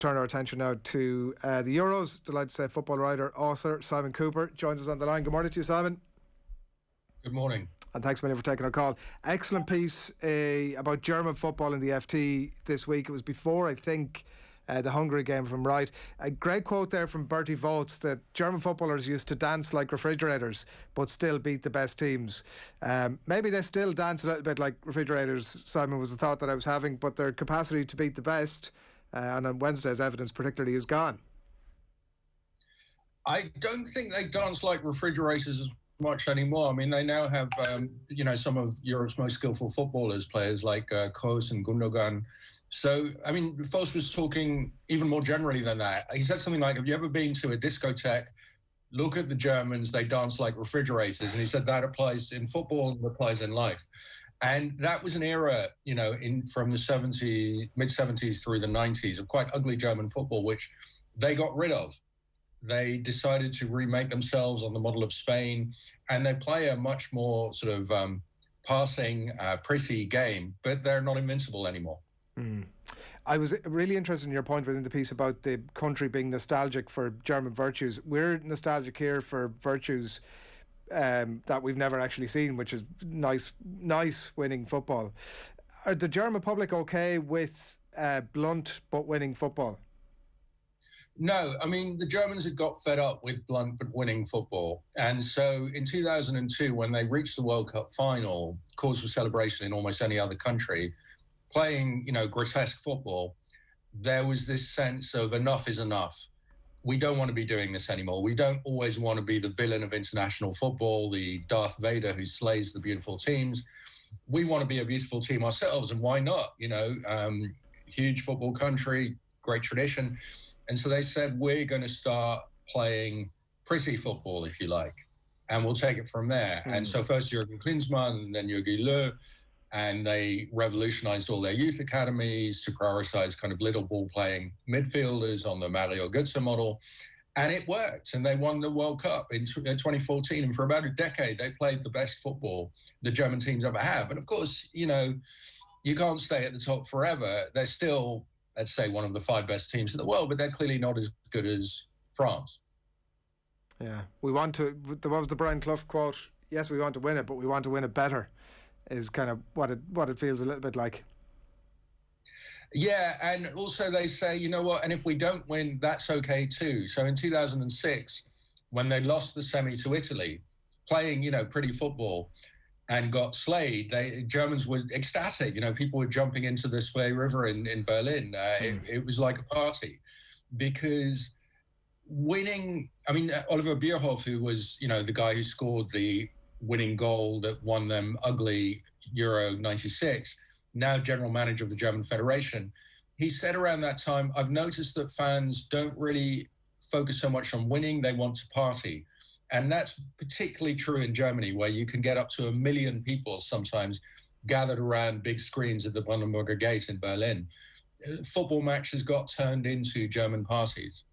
Turn our attention now to the Euros. Delighted to say football writer, author Simon Kuper joins us on the line. Good morning to you, Simon. Good morning. And thanks a million for taking our call. Excellent piece about German football in the FT this week. It was before, I think, the Hungary game, if I'm right. A great quote there from Bertie Vogts that German footballers used to dance like refrigerators but still beat the best teams. Maybe they still dance a little bit like refrigerators, Simon, was the thought that I was having, but their capacity to beat the best, and on Wednesday's evidence particularly, is gone. I don't think they dance like refrigerators as much anymore. I mean, they now have, some of Europe's most skillful footballers, players like Kroos and Gundogan. So, I mean, Foss was talking even more generally than that. He said something like, have you ever been to a discotheque? Look at the Germans, they dance like refrigerators. And he said that applies in football and applies in life. And that was an era, from the mid-70s through the 90s of quite ugly German football, which they got rid of. They decided to remake themselves on the model of Spain, and they play a much more sort of passing, prissy game, but they're not invincible anymore. I was really interested in your point within the piece about the country being nostalgic for German virtues. We're nostalgic here for virtues that we've never actually seen, which is nice winning football. Are the German public okay with blunt but winning football? No, I mean, the Germans had got fed up with blunt but winning football. And so in 2002, when they reached the World Cup final, cause for celebration in almost any other country, playing, grotesque football, there was this sense of enough is enough. We don't want to be doing this anymore. We don't always want to be the villain of international football, the Darth Vader who slays the beautiful teams. We want to be a beautiful team ourselves, and why not? Huge football country, great tradition. And so they said, we're going to start playing pretty football, if you like, and we'll take it from there. And so first Jürgen Klinsmann and then Jogi Löw, and they revolutionized all their youth academies to prioritize kind of little ball playing midfielders on the Mario Götze model. And it worked. And they won the World Cup in 2014. And for about a decade, they played the best football the German teams ever have. And of course, you can't stay at the top forever. They're still, let's say, one of the 5 best teams in the world, but they're clearly not as good as France. Yeah. What was the Brian Clough quote? Yes, we want to win it, but we want to win it better, is kind of what it feels a little bit like. Yeah, and also they say, you know what, and if we don't win, that's okay too. So in 2006, when they lost the semi to Italy, playing, pretty football, and got slayed, Germans were ecstatic. People were jumping into the Spree River in Berlin. It was like a party, because winning, I mean, Oliver Bierhoff, who was, the guy who scored the winning goal that won them ugly Euro 96, now general manager of the German Federation, he said around that time, I've noticed that fans don't really focus so much on winning, they want to party. And that's particularly true in Germany, where you can get up to 1 million people sometimes gathered around big screens at the Brandenburger Gate in Berlin. Football matches got turned into German parties.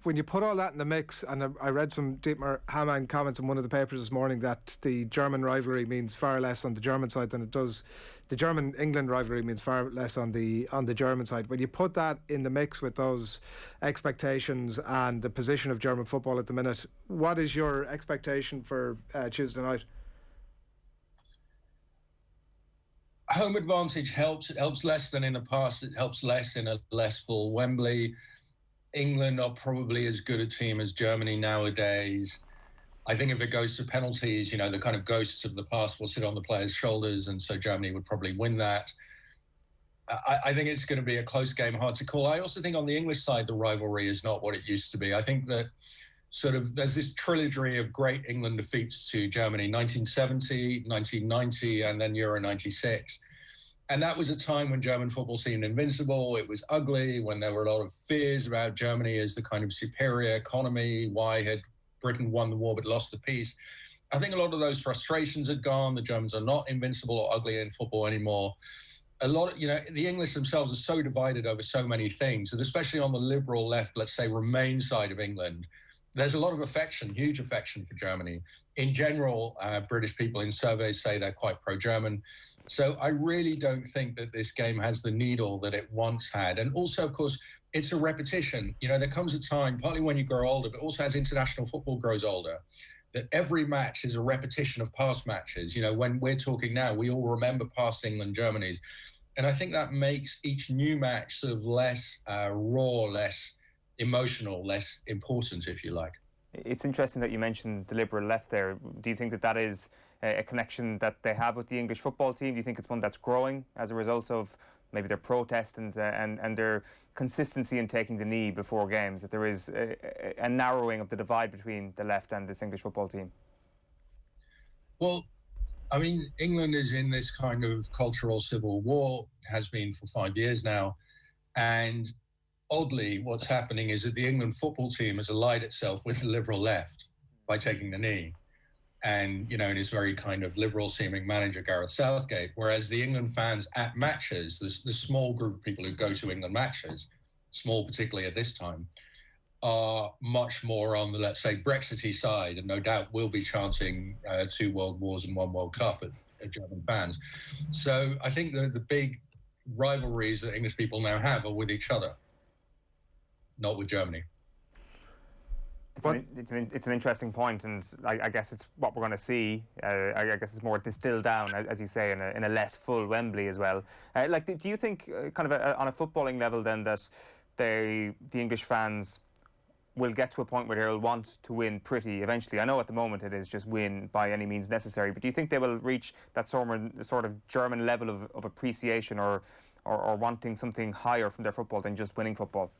When you put all that in the mix, and I read some Dietmar Hamann comments in one of the papers this morning that the German rivalry means far less on the German side than it does. The German-England rivalry means far less on the German side. When you put that in the mix with those expectations and the position of German football at the minute, what is your expectation for Tuesday night? Home advantage helps. It helps less than in the past. It helps less in a less full Wembley. England are probably as good a team as Germany nowadays. I think if it goes to penalties, the kind of ghosts of the past will sit on the players' shoulders, and so Germany would probably win that. I think it's going to be a close game, hard to call. I also think on the English side, the rivalry is not what it used to be. I think that there's this trilogy of great England defeats to Germany, 1970, 1990, and then Euro 96. And that was a time when German football seemed invincible. It was ugly, when there were a lot of fears about Germany as the kind of superior economy. Why had Britain won the war but lost the peace? I think a lot of those frustrations had gone. The Germans are not invincible or ugly in football anymore. A lot of, the English themselves are so divided over so many things, and especially on the liberal left, let's say Remain side of England, there's a lot of affection, huge affection for Germany. In general, British people in surveys say they're quite pro-German. So I really don't think that this game has the needle that it once had. And also, of course, it's a repetition. You know, there comes a time, partly when you grow older, but also as international football grows older, that every match is a repetition of past matches. You know, when we're talking now, we all remember past England, Germany's. And I think that makes each new match sort of less raw, less emotional, less important, if you like. It's interesting that you mentioned the Liberal left there. Do you think that that is a connection that they have with the English football team? Do you think it's one that's growing as a result of maybe their protest and their consistency in taking the knee before games, that there is a narrowing of the divide between the left and this English football team? Well, I mean, England is in this kind of cultural civil war, has been for 5 years now. And oddly, what's happening is that the England football team has allied itself with the Liberal left by taking the knee. And, you know, and his very kind of liberal-seeming manager, Gareth Southgate, whereas the England fans at matches, the small group of people who go to England matches, small particularly at this time, are much more on the, let's say, Brexity side, and no doubt will be chanting 2 world wars and 1 World Cup at German fans. So I think the big rivalries that English people now have are with each other, not with Germany. It's an interesting point, and I guess it's what we're going to see. I guess it's more distilled down, as you say, in a less full Wembley as well. Do you think, kind of on a footballing level, then, that the English fans will get to a point where they'll want to win pretty eventually? I know at the moment it is just win by any means necessary, but do you think they will reach that sort of German level of appreciation or wanting something higher from their football than just winning football?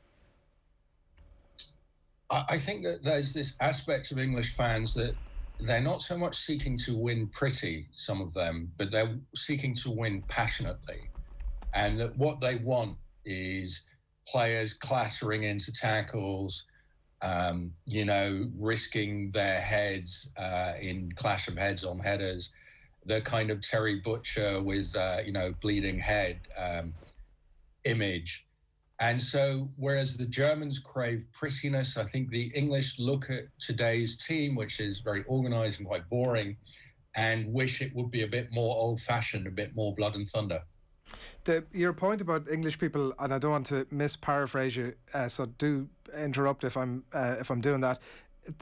I think that there's this aspect of English fans that they're not so much seeking to win pretty, some of them, but they're seeking to win passionately. And that what they want is players clattering into tackles, you know, risking their heads in clash of heads on headers, the kind of Terry Butcher with, you know, bleeding head image. And so, whereas the Germans crave prettiness, I think the English look at today's team, which is very organized and quite boring, and wish it would be a bit more old-fashioned, a bit more blood and thunder. Your point about English people, and I don't want to misparaphrase you, so do interrupt if I'm doing that,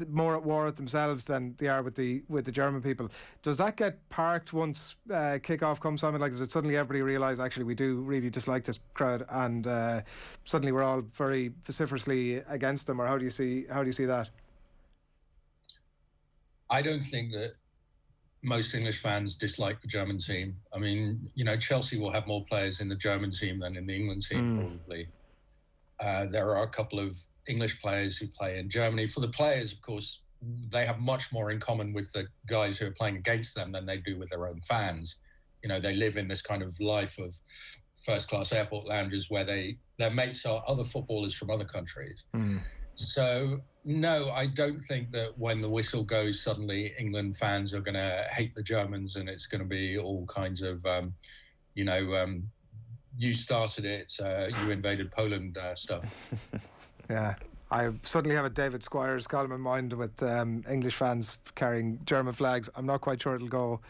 more at war with themselves than they are with the German people. Does that get parked once kick-off comes, Simon? Like, does it suddenly everybody realise, actually, we do really dislike this crowd, and suddenly we're all very vociferously against them? Or how do you see that? I don't think that most English fans dislike the German team. I mean, you know, Chelsea will have more players in the German team than in the England team, probably. There are a couple of English players who play in Germany. For the players, of course, they have much more in common with the guys who are playing against them than they do with their own fans. You know, they live in this kind of life of first-class airport lounges where their mates are other footballers from other countries. So, no, I don't think that when the whistle goes, suddenly England fans are going to hate the Germans and it's going to be all kinds of, you know, you started it, you invaded Poland stuff. Yeah, I suddenly have a David Squires column in mind with English fans carrying German flags. I'm not quite sure it'll go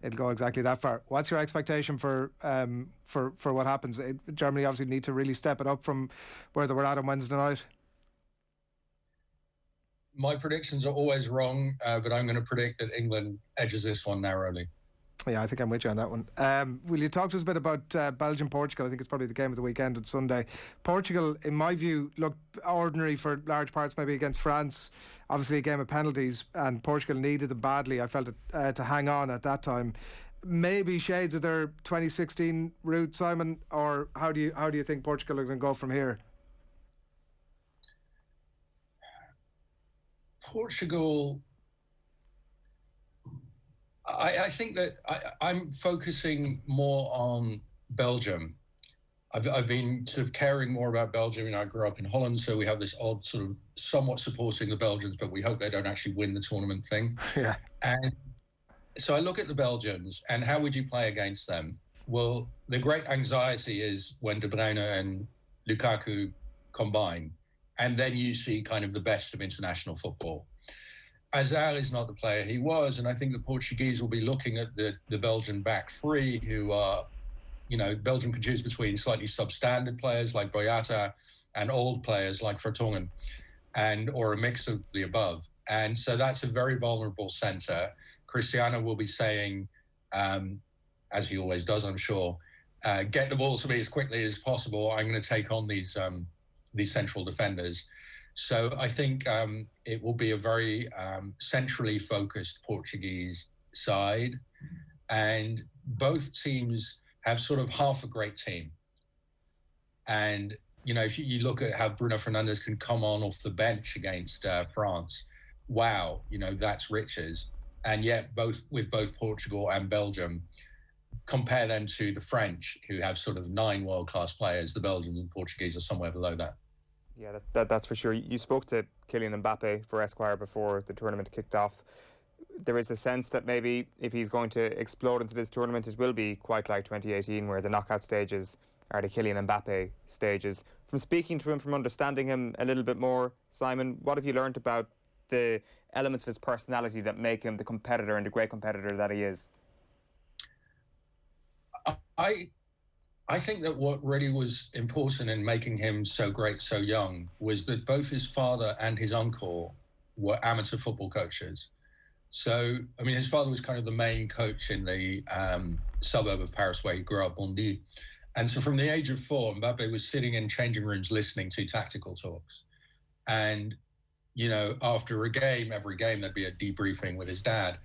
exactly that far. What's your expectation for what happens? Germany obviously need to really step it up from where they were at on Wednesday night. My predictions are always wrong, but I'm going to predict that England edges this one narrowly. Yeah, I think I'm with you on that one. Will you talk to us a bit about Belgium-Portugal? I think it's probably the game of the weekend on Sunday. Portugal, in my view, looked ordinary for large parts, maybe against France. Obviously a game of penalties, and Portugal needed them badly. I felt it to hang on at that time. Maybe shades of their 2016 route, Simon, or how do you think Portugal are going to go from here? Portugal, I think that I'm focusing more on Belgium. I've been sort of caring more about Belgium. You know, I grew up in Holland, so we have this odd sort of somewhat supporting the Belgians, but we hope they don't actually win the tournament thing. Yeah. And so I look at the Belgians, and how would you play against them? Well, the great anxiety is when De Bruyne and Lukaku combine, and then you see kind of the best of international football. Azar is not the player he was, and I think the Portuguese will be looking at the Belgian back three, who are, Belgium can choose between slightly substandard players like Boyata and old players like Vertonghen, or a mix of the above. And so that's a very vulnerable centre. Cristiano will be saying, as he always does, I'm sure, get the ball to me as quickly as possible. I'm going to take on these central defenders. So I think it will be a very centrally focused Portuguese side. And both teams have sort of half a great team. And, if you look at how Bruno Fernandes can come on off the bench against France, wow, that's riches. And yet both Portugal and Belgium, compare them to the French, who have sort of 9 world-class players. The Belgians and Portuguese are somewhere below that. Yeah, that's for sure. You spoke to Kylian Mbappe for Esquire before the tournament kicked off. There is a sense that maybe if he's going to explode into this tournament, it will be quite like 2018, where the knockout stages are the Kylian Mbappe stages. From speaking to him, from understanding him a little bit more, Simon, what have you learned about the elements of his personality that make him the competitor and the great competitor that he is? I think that what really was important in making him so great so young was that both his father and his uncle were amateur football coaches. So, I mean, his father was kind of the main coach in the suburb of Paris where he grew up, Bondy. And so from the age of 4, Mbappe was sitting in changing rooms listening to tactical talks. And, after a game, every game, there'd be a debriefing with his dad.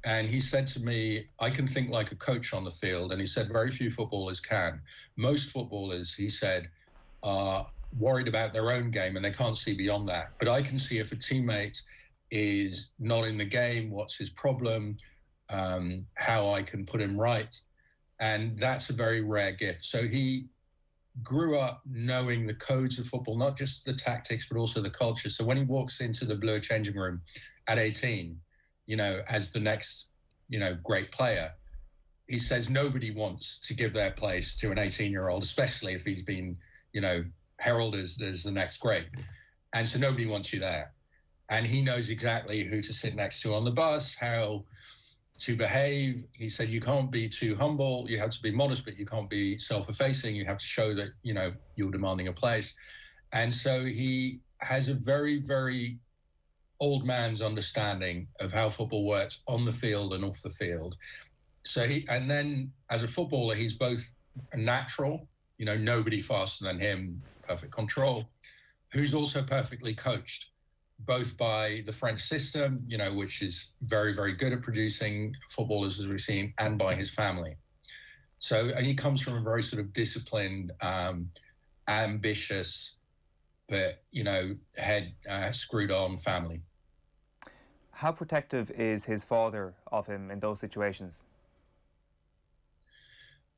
And he said to me, I can think like a coach on the field. And he said, very few footballers can. Most footballers, he said, are worried about their own game and they can't see beyond that. But I can see if a teammate is not in the game, what's his problem, how I can put him right. And that's a very rare gift. So he grew up knowing the codes of football, not just the tactics, but also the culture. So when he walks into the blue changing room at 18, as the next, great player, he says nobody wants to give their place to an 18-year-old, especially if he's been, heralded as the next great. And so nobody wants you there. And he knows exactly who to sit next to on the bus, how to behave. He said, you can't be too humble. You have to be modest, but you can't be self-effacing. You have to show that, you're demanding a place. And so he has a very, very old man's understanding of how football works on the field and off the field. So and then as a footballer, he's both a natural, nobody faster than him, perfect control, who's also perfectly coached, both by the French system, which is very, very good at producing footballers, as we've seen, and by his family. So and he comes from a very sort of disciplined, ambitious, but, head screwed on family. How protective is his father of him in those situations?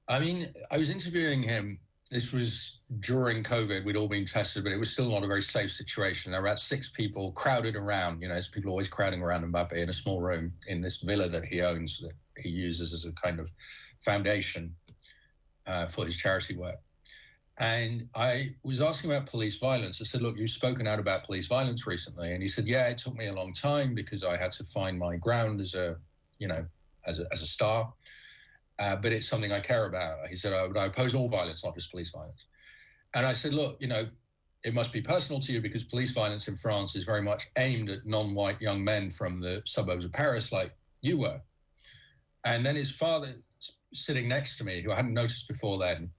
I mean, I was interviewing him. This was during COVID. We'd all been tested, but it was still not a very safe situation. There were about 6 people crowded around, as people always crowding around Mbappe in a small room in this villa that he owns, that he uses as a kind of foundation for his charity work. And I was asking about police violence. I said, look, you've spoken out about police violence recently. And he said, yeah, it took me a long time because I had to find my ground as a star. But it's something I care about. He said, I oppose all violence, not just police violence. And I said, look, it must be personal to you because police violence in France is very much aimed at non-white young men from the suburbs of Paris like you were. And then his father, sitting next to me, who I hadn't noticed before then,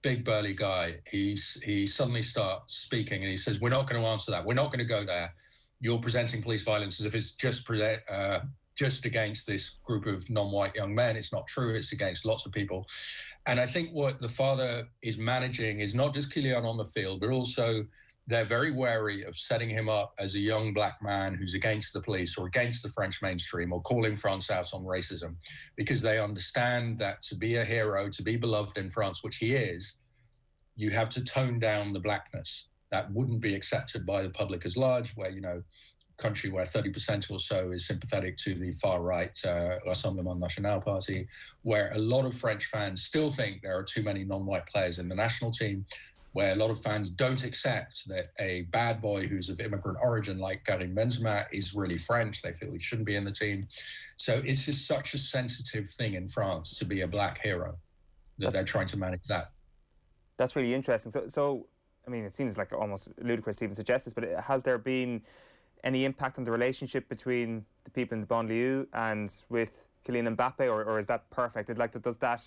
big burly guy, he suddenly starts speaking and he says, we're not going to answer that. We're not going to go there. You're presenting police violence as if it's just against this group of non-white young men. It's not true. It's against lots of people. And I think what the father is managing is not just Kylian on the field, but also they're very wary of setting him up as a young black man who's against the police or against the French mainstream or calling France out on racism, because they understand that to be a hero, to be beloved in France, which he is, you have to tone down the blackness. That wouldn't be accepted by the public as large, where, country where 30% or so is sympathetic to the far-right Rassemblement National Party, where a lot of French fans still think there are too many non-white players in the national team. where a lot of fans don't accept that a bad boy who's of immigrant origin like Karim Benzema is really French. They feel he shouldn't be in the team. So it's just such a sensitive thing in France to be a black hero that they're trying to manage that. That's really interesting. So I mean, it seems like almost ludicrous to even suggest this, but has there been any impact on the relationship between the people in the banlieue and with Kylian Mbappe, or is that perfect? Does that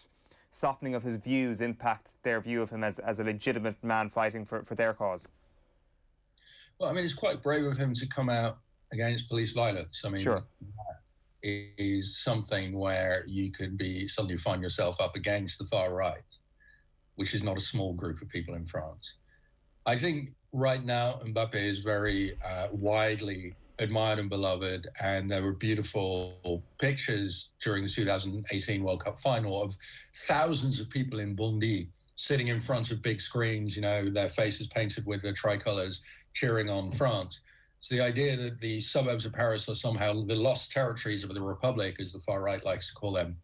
softening of his views impact their view of him as a legitimate man fighting for their cause? Well, I mean, it's quite brave of him to come out against police violence. I mean, sure. That is something where you could suddenly find yourself up against the far right, which is not a small group of people in France. I think right now Mbappe is very widely admired and beloved, and there were beautiful pictures during the 2018 World Cup final of thousands of people in Bondy sitting in front of big screens, you know, their faces painted with the tricolours, cheering on France. So the idea that the suburbs of Paris are somehow the lost territories of the Republic, as the far right likes to call them,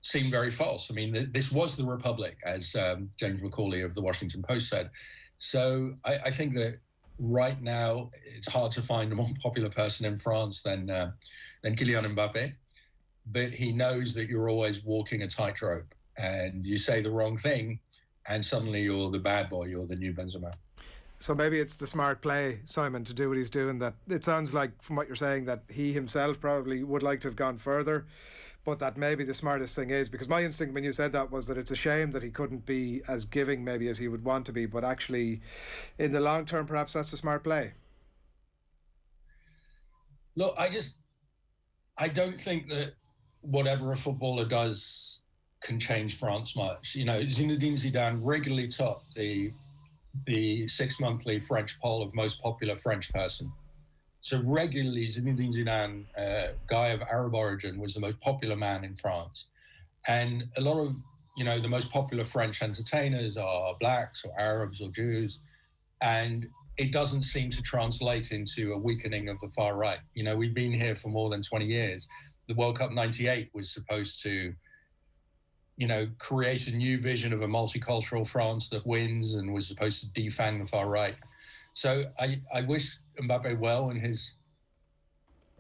seem very false. I mean, this was the Republic, as James Macaulay of the Washington Post said. So I think that right now it's hard to find a more popular person in France than Kylian Mbappe, but he knows that you're always walking a tightrope, and you say the wrong thing, and suddenly you're the bad boy, you're the new Benzema. So maybe it's the smart play, Simon, to do what he's doing. That it sounds like, from what you're saying, that he himself probably would like to have gone further, but that maybe the smartest thing is, because my instinct when you said that was that it's a shame that he couldn't be as giving maybe as he would want to be, but actually in the long term perhaps that's a smart play. Look, I don't think that whatever a footballer does can change France much. You know, Zinedine Zidane regularly topped the 6-monthly French poll of most popular French person. So regularly, Zinedine Zidane, guy of Arab origin, was the most popular man in France. And a lot of, you know, the most popular French entertainers are blacks or Arabs or Jews. And it doesn't seem to translate into a weakening of the far right. You know, we've been here for more than 20 years. The World Cup '98 was supposed to, you know, create a new vision of a multicultural France that wins, and was supposed to defang the far right. So I wish Mbappe well in his,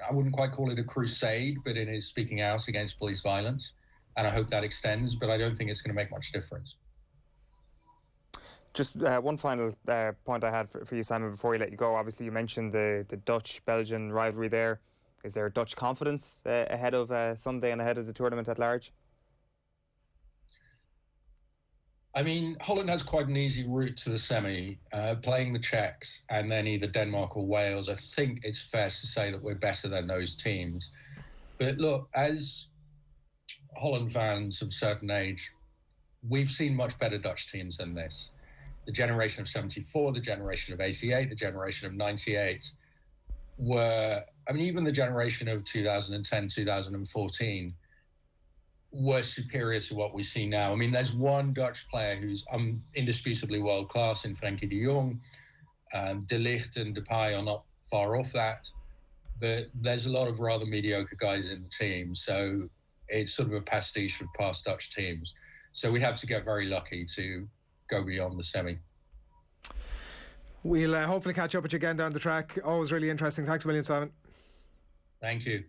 I wouldn't quite call it a crusade, but in his speaking out against police violence. And I hope that extends, but I don't think it's going to make much difference. Just one final point I had for you, Simon, before we let you go. Obviously, you mentioned the Dutch-Belgian rivalry there. Is there Dutch confidence ahead of Sunday and ahead of the tournament at large? I mean, Holland has quite an easy route to the semi, playing the Czechs and then either Denmark or Wales. I think it's fair to say that we're better than those teams. But look, as Holland fans of a certain age, we've seen much better Dutch teams than this. The generation of 74, the generation of 88, the generation of 98 were, I mean, even the generation of 2010, 2014 were superior to what we see now. I mean, there's one Dutch player who's indisputably world-class in Frenkie de Jong. De Ligt and Depay are not far off that, but there's a lot of rather mediocre guys in the team. So it's sort of a pastiche of past Dutch teams. So we have to get very lucky to go beyond the semi. We'll hopefully catch up with you again down the track. Always really interesting. Thanks a million, Simon. Thank you.